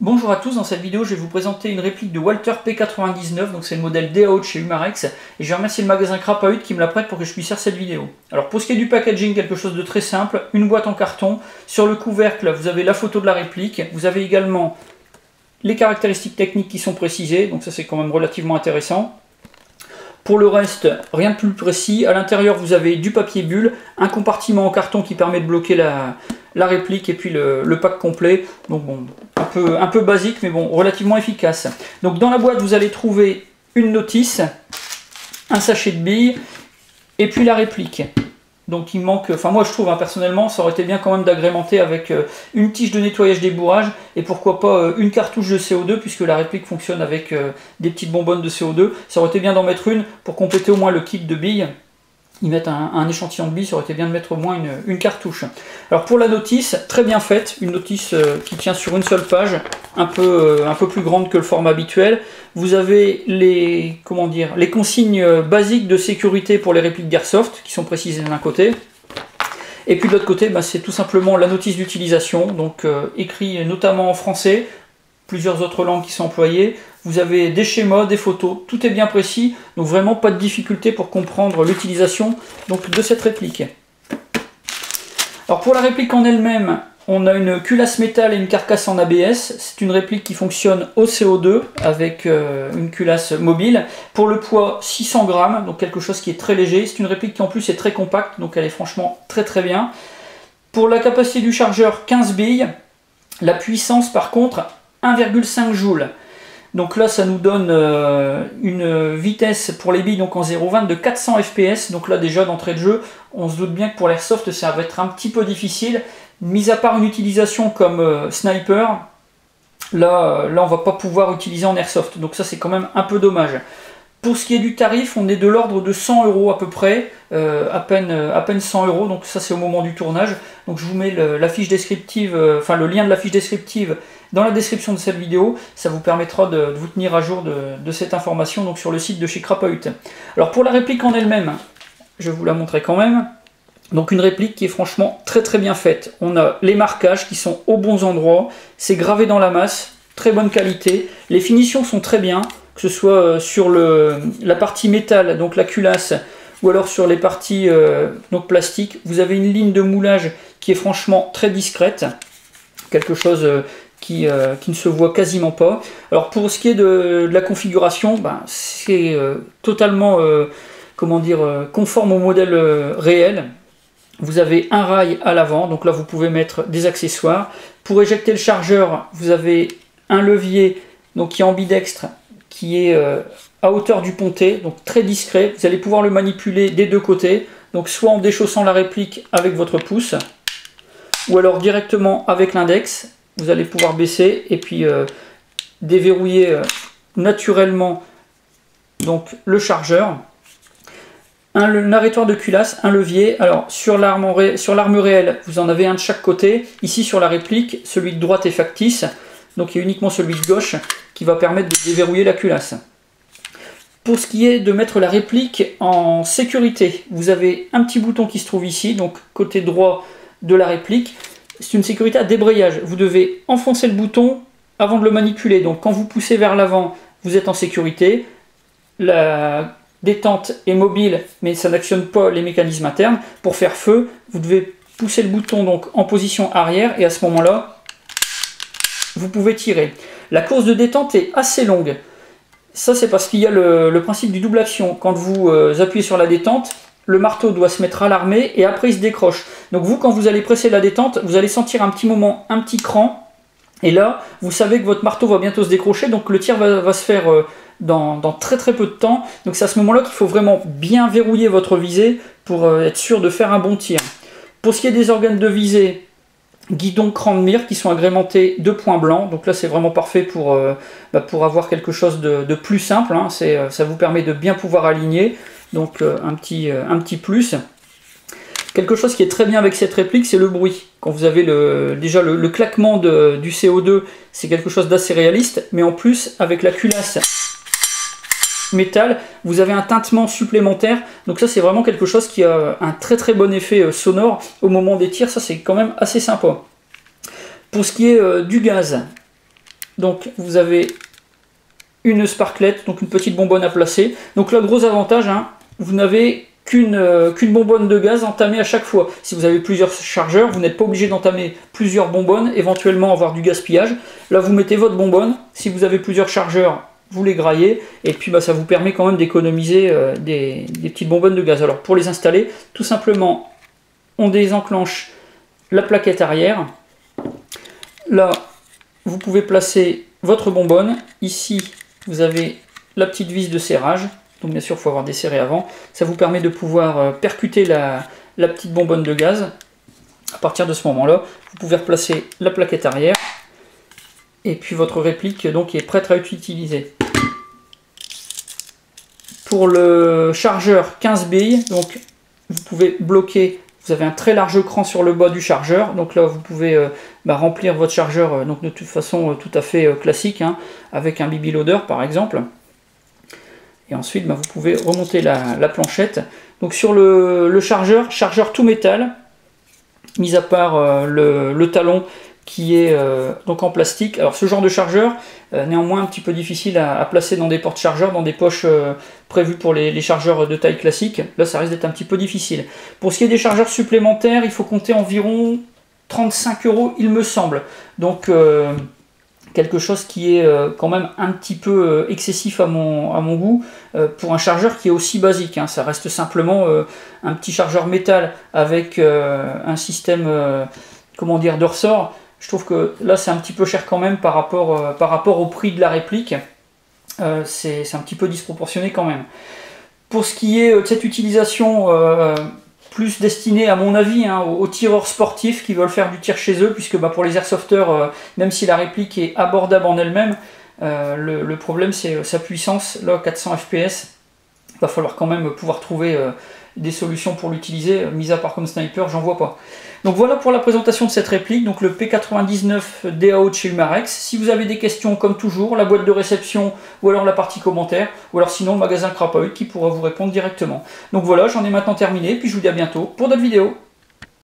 Bonjour à tous, dans cette vidéo je vais vous présenter une réplique de Walther P99, donc c'est le modèle DAO de chez Humarex, et je vais remercier le magasin Crapahut qui me la prête pour que je puisse faire cette vidéo. Alors pour ce qui est du packaging, quelque chose de très simple, une boîte en carton, sur le couvercle vous avez la photo de la réplique, vous avez également les caractéristiques techniques qui sont précisées, donc ça c'est quand même relativement intéressant. Pour le reste, rien de plus précis, à l'intérieur vous avez du papier bulle, un compartiment en carton qui permet de bloquer la réplique et puis le pack complet, donc bon, un peu basique mais bon, relativement efficace. Donc dans la boîte vous allez trouver une notice, un sachet de billes et puis la réplique. Donc il manque, enfin moi je trouve personnellement ça aurait été bien quand même d'agrémenter avec une tige de nettoyage des bourrages et pourquoi pas une cartouche de CO2 puisque la réplique fonctionne avec des petites bonbonnes de CO2. Ça aurait été bien d'en mettre une pour compléter au moins le kit de billes. Ils mettent un échantillon de billes, ça aurait été bien de mettre au moins une cartouche. Alors pour la notice, très bien faite, une notice qui tient sur une seule page, un peu plus grande que le format habituel. Vous avez les consignes basiques de sécurité pour les répliques d'Airsoft, qui sont précisées d'un côté. Et puis de l'autre côté, c'est tout simplement la notice d'utilisation, donc écrit notamment en français, plusieurs autres langues qui sont employées. Vous avez des schémas, des photos, tout est bien précis, donc vraiment pas de difficulté pour comprendre l'utilisation de cette réplique. Alors pour la réplique en elle-même, on a une culasse métal et une carcasse en ABS. C'est une réplique qui fonctionne au CO2 avec une culasse mobile. Pour le poids, 600 grammes, donc quelque chose qui est très léger. C'est une réplique qui en plus est très compacte, donc elle est franchement très bien. Pour la capacité du chargeur, 15 billes. La puissance par contre, 1,5 joules. Donc là ça nous donne une vitesse pour les billes donc en 0,20 de 400 fps. Donc là déjà d'entrée de jeu, on se doute bien que pour l'airsoft ça va être un petit peu difficile. Mis à part une utilisation comme sniper, là on va pas pouvoir utiliser en airsoft. Donc ça c'est quand même un peu dommage. Pour ce qui est du tarif, on est de l'ordre de 100 € à peu près, à peine 100 €, donc ça c'est au moment du tournage. Donc je vous mets la fiche descriptive, le lien de la fiche descriptive dans la description de cette vidéo, ça vous permettra de vous tenir à jour de cette information donc sur le site de chez Crapahut. Alors pour la réplique en elle-même, je vais vous la montrer quand même. Donc une réplique qui est franchement très bien faite. On a les marquages qui sont aux bons endroits, c'est gravé dans la masse, très bonne qualité. Les finitions sont très bien, que ce soit sur la partie métal, donc la culasse, ou alors sur les parties plastique. Vous avez une ligne de moulage qui est franchement très discrète, quelque chose qui ne se voit quasiment pas. Alors pour ce qui est de la configuration, c'est totalement conforme au modèle réel. Vous avez un rail à l'avant, donc là vous pouvez mettre des accessoires. Pour éjecter le chargeur, vous avez un levier qui est ambidextre, qui est à hauteur du pontet, donc très discret. Vous allez pouvoir le manipuler des deux côtés, donc soit en déchaussant la réplique avec votre pouce, ou alors directement avec l'index. Vous allez pouvoir baisser et puis déverrouiller naturellement donc le chargeur. Un arrêtoir de culasse, un levier. Alors sur l'arme réelle, vous en avez un de chaque côté. Ici sur la réplique, celui de droite est factice, donc il y a uniquement celui de gauche qui va permettre de déverrouiller la culasse. Pour ce qui est de mettre la réplique en sécurité, vous avez un petit bouton qui se trouve ici, donc côté droit de la réplique. C'est une sécurité à débrayage. Vous devez enfoncer le bouton avant de le manipuler. Donc quand vous poussez vers l'avant, vous êtes en sécurité. La détente est mobile, mais ça n'actionne pas les mécanismes internes. Pour faire feu, vous devez pousser le bouton donc en position arrière et à ce moment-là, vous pouvez tirer. La course de détente est assez longue. Ça c'est parce qu'il y a le principe du double action. Quand vous appuyez sur la détente, le marteau doit se mettre à l'armée et après il se décroche. Donc vous, quand vous allez presser la détente, vous allez sentir un petit moment, un petit cran. Et là, vous savez que votre marteau va bientôt se décrocher, donc le tir va se faire dans très peu de temps. Donc c'est à ce moment-là qu'il faut vraiment bien verrouiller votre visée pour être sûr de faire un bon tir. Pour ce qui est des organes de visée, guidon, cran de mire qui sont agrémentés de points blancs. Donc là c'est vraiment parfait pour avoir quelque chose de plus simple. Ça vous permet de bien pouvoir aligner. Donc un petit plus. Quelque chose qui est très bien avec cette réplique, c'est le bruit. Quand vous avez déjà le claquement du CO2, c'est quelque chose d'assez réaliste. Mais en plus, avec la culasse métal, vous avez un tintement supplémentaire. Donc ça c'est vraiment quelque chose qui a un très bon effet sonore au moment des tirs. Ça c'est quand même assez sympa. Pour ce qui est du gaz, Donc vous avez une sparklette, donc une petite bonbonne à placer. Donc là, gros avantage, hein, vous n'avez qu'une bonbonne de gaz entamée à chaque fois. Si vous avez plusieurs chargeurs, vous n'êtes pas obligé d'entamer plusieurs bonbonnes, éventuellement avoir du gaspillage. Là, vous mettez votre bonbonne. Si vous avez plusieurs chargeurs, vous les graillez. Et puis, ça vous permet quand même d'économiser des petites bonbonnes de gaz. Alors, pour les installer, tout simplement, on désenclenche la plaquette arrière. Là, vous pouvez placer votre bonbonne. Ici, vous avez la petite vis de serrage. Donc bien sûr, il faut avoir desserré avant. Ça vous permet de pouvoir percuter la petite bonbonne de gaz. À partir de ce moment-là, vous pouvez replacer la plaquette arrière. Et puis votre réplique donc, est prête à être utilisée. Pour le chargeur 15 billes, donc, vous pouvez bloquer. Vous avez un très large cran sur le bas du chargeur. Donc là, vous pouvez remplir votre chargeur donc de toute façon tout à fait classique, hein, avec un BB loader par exemple. Et ensuite, vous pouvez remonter la planchette. Donc sur le chargeur tout métal, mis à part le talon qui est donc en plastique. Alors ce genre de chargeur, néanmoins un petit peu difficile à placer dans des porte-chargeurs, dans des poches prévues pour les chargeurs de taille classique. Là, ça risque d'être un petit peu difficile. Pour ce qui est des chargeurs supplémentaires, il faut compter environ 35 €, il me semble. Donc quelque chose qui est quand même un petit peu excessif à mon goût pour un chargeur qui est aussi basique, hein. Ça reste simplement un petit chargeur métal avec un système comment dire, de ressort. Je trouve que là c'est un petit peu cher quand même par rapport au prix de la réplique. C'est un petit peu disproportionné quand même. Pour ce qui est de cette utilisation plus destinée à mon avis, hein, aux tireurs sportifs qui veulent faire du tir chez eux, puisque pour les airsofters, même si la réplique est abordable en elle-même, le problème c'est sa puissance. Là 400 fps, il va falloir quand même pouvoir trouver des solutions pour l'utiliser, mis à part comme sniper, j'en vois pas. Donc voilà pour la présentation de cette réplique, donc le P99 DAO de chez Umarex. Si vous avez des questions, comme toujours, la boîte de réception ou alors la partie commentaire, ou alors sinon le magasin Crapaud qui pourra vous répondre directement. Donc voilà, j'en ai maintenant terminé, puis je vous dis à bientôt pour d'autres vidéos.